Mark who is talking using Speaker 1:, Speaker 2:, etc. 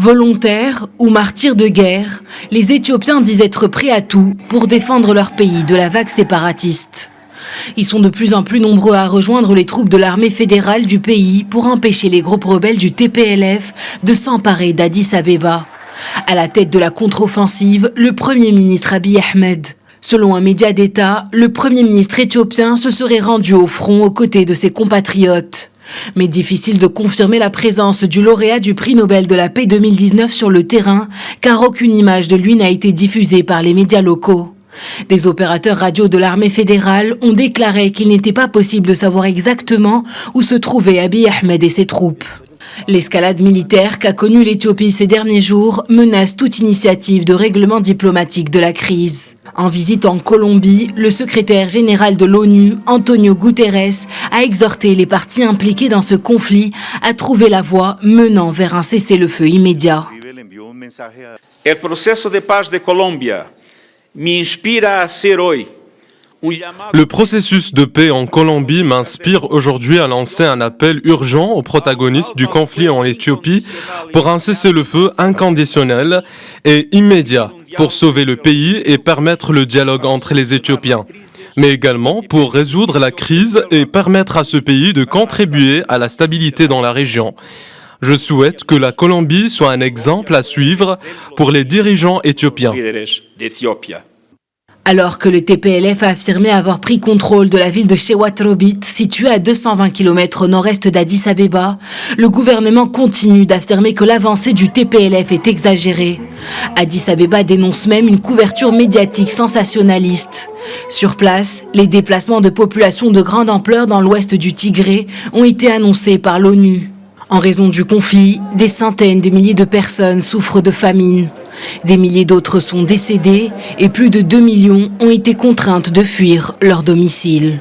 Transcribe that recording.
Speaker 1: Volontaires ou martyrs de guerre, les Éthiopiens disent être prêts à tout pour défendre leur pays de la vague séparatiste. Ils sont de plus en plus nombreux à rejoindre les troupes de l'armée fédérale du pays pour empêcher les groupes rebelles du TPLF de s'emparer d'Addis Abeba. À la tête de la contre-offensive, le Premier ministre Abiy Ahmed. Selon un média d'État, le Premier ministre éthiopien se serait rendu au front aux côtés de ses compatriotes. Mais difficile de confirmer la présence du lauréat du prix Nobel de la paix 2019 sur le terrain, car aucune image de lui n'a été diffusée par les médias locaux. Des opérateurs radio de l'armée fédérale ont déclaré qu'il n'était pas possible de savoir exactement où se trouvaient Abiy Ahmed et ses troupes. L'escalade militaire qu'a connue l'Éthiopie ces derniers jours menace toute initiative de règlement diplomatique de la crise. En visite en Colombie, le secrétaire général de l'ONU, Antonio Guterres, a exhorté les parties impliquées dans ce conflit à trouver la voie menant vers un cessez-le-feu immédiat.
Speaker 2: El proceso de paz de Colombia me inspira a ser hoy.
Speaker 3: Le processus de paix en Colombie m'inspire aujourd'hui à lancer un appel urgent aux protagonistes du conflit en Éthiopie pour un cessez-le-feu inconditionnel et immédiat pour sauver le pays et permettre le dialogue entre les Éthiopiens, mais également pour résoudre la crise et permettre à ce pays de contribuer à la stabilité dans la région. Je souhaite que la Colombie soit un exemple à suivre pour les dirigeants éthiopiens.
Speaker 1: Alors que le TPLF a affirmé avoir pris contrôle de la ville de Shewatrobit, située à 220 km au nord-est d'Addis Abeba, le gouvernement continue d'affirmer que l'avancée du TPLF est exagérée. Addis Abeba dénonce même une couverture médiatique sensationnaliste. Sur place, les déplacements de population de grande ampleur dans l'ouest du Tigré ont été annoncés par l'ONU. En raison du conflit, des centaines de milliers de personnes souffrent de famine. Des milliers d'autres sont décédées et plus de 2 millions ont été contraintes de fuir leur domicile.